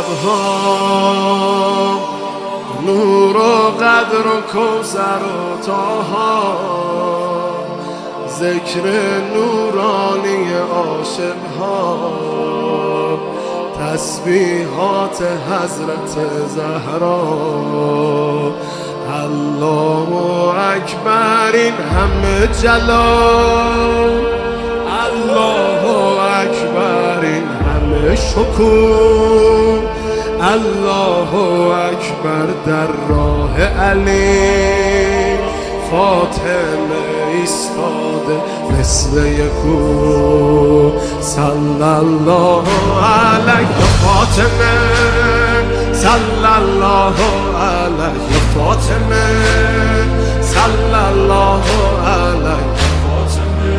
لبها نور و قدر و کوثر و طاها، ذکر نورانی عاشقها، تسبیحات حضرت زهرا. الله اکبر این همه جلال، الله اکبر این همه شکوه، الله اکبر در راه علی. فاطمه ایستاده مثل یکو، صلی الله علیه فاطمه، صلی الله علیه فاطمه، صلی الله علیه فاطمه.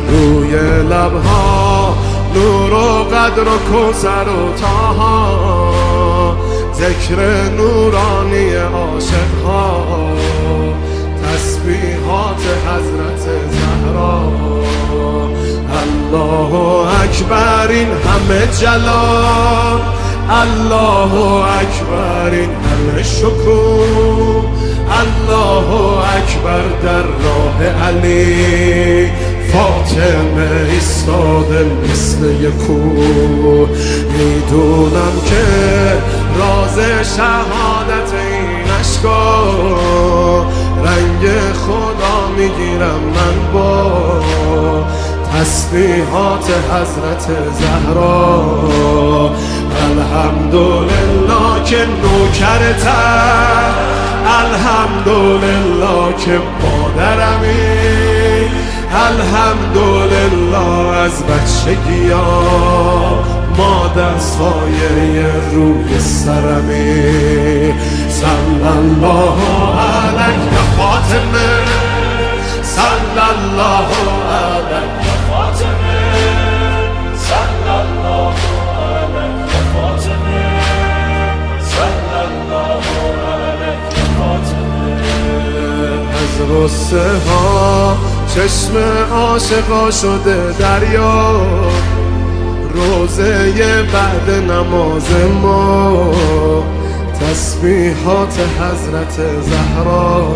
روی لبها نور و قدر و کوثر و طاها، ذکر نورانی عاشقها، تسبیحات حضرت زهرا. الله اکبر این همه جلال، الله اکبر این همه شکوه، الله اکبر در راه علی. فاطمه ایستاده مثل یکو، میدونم که راز شهادت این اشکا، رنگ خدا میگیرم من با تسبیحات حضرت زهرا. الحمدلله که نوکرتم، الحمدلله که مادرمی، الحمدلله از بچگی‌ها مادر سایه روی سرمی. صلی الله علیه فاطمه، صلی الله علیه فاطمه، صلی الله علیه فاطمه، صلی الله علیه فاطمه. از غصه ها چشم عاشقا شده دریا، روزه بعد نماز ما تسبیحات حضرت زهرا.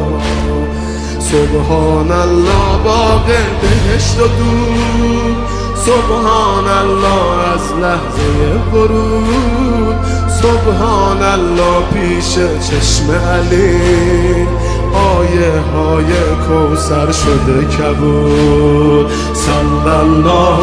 سبحان الله باغ بهشت و دور، سبحان الله از لحظه ورود، سبحان الله پیش چشم علی، آیه های کوثر شده کبود. صلی الله